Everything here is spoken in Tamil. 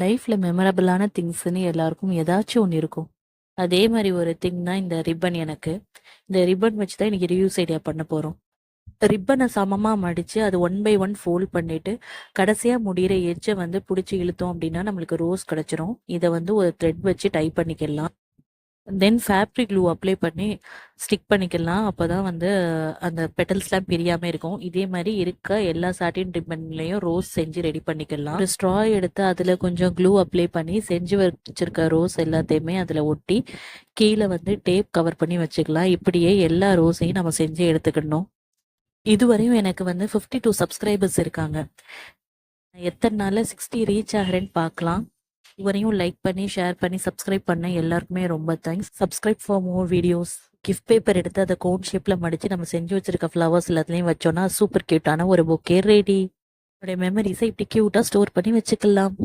லைஃப்ல மெமரபிளான திங்ஸ்ன்னு எல்லாருக்கும் ஏதாச்சும் ஒன்று இருக்கும். அதே மாதிரி ஒரு திங் தான் இந்த ரிப்பன். எனக்கு இந்த ரிப்பன் வச்சு தான் இன்னைக்கு ரிவ்யூஸ் ஐடியா பண்ண போறோம். ரிப்பனை சமமா மடிச்சு அது ஒன் பை ஒன் ஃபோல்ட் பண்ணிட்டு கடைசியா முடியிற எட்ஜை வந்து பிடிச்சி இழுத்தோம் அப்படின்னா நம்மளுக்கு ரோஸ் கிடைச்சிரும். இதை வந்து ஒரு த்ரெட் வச்சு டைப் பண்ணிக்கலாம். தென் ஃபேப்ரிக் க்ளூ அப்ளை பண்ணி ஸ்டிக் பண்ணிக்கலாம். அப்போதான் வந்து அந்த பெட்டல்ஸ்லாம் பிரியாமல் இருக்கும். இதே மாதிரி இருக்க எல்லா சாட்டின் ரிப்பன்லையும் ரோஸ் செஞ்சு ரெடி பண்ணிக்கலாம். ஒரு ஸ்ட்ரா எடுத்து அதில் கொஞ்சம் க்ளூ அப்ளை பண்ணி செஞ்சு வச்சிருக்க ரோஸ் எல்லாத்தையுமே அதில் ஒட்டி கீழே வந்து டேப் கவர் பண்ணி வச்சுக்கலாம். இப்படியே எல்லா ரோஸையும் நம்ம செஞ்சு எடுத்துக்கணும். இதுவரையும் எனக்கு வந்து 52 சப்ஸ்கிரைபர்ஸ் இருக்காங்க. எத்தனை நாளில் 60 ரீச் ஆகிறேன்னு பார்க்கலாம். இதுவரையும் லைக் பண்ணி ஷேர் பண்ணி சப்ஸ்கிரைப் பண்ண எல்லாருக்குமே ரொம்ப thanks. Subscribe for more videos. Gift paper எடுத்து அதை கோன் ஷேப்ல மடிச்சு நம்ம செஞ்சு வச்சிருக்க ஃப்ளவர்ஸ் எல்லாத்துலயும் வச்சோம்னா சூப்பர் கியூட்டான ஒரு பொக்கே ரெடி. என்னுடைய மெமரிஸை இப்படி கியூட்டா ஸ்டோர் பண்ணி வச்சுக்கலாம்.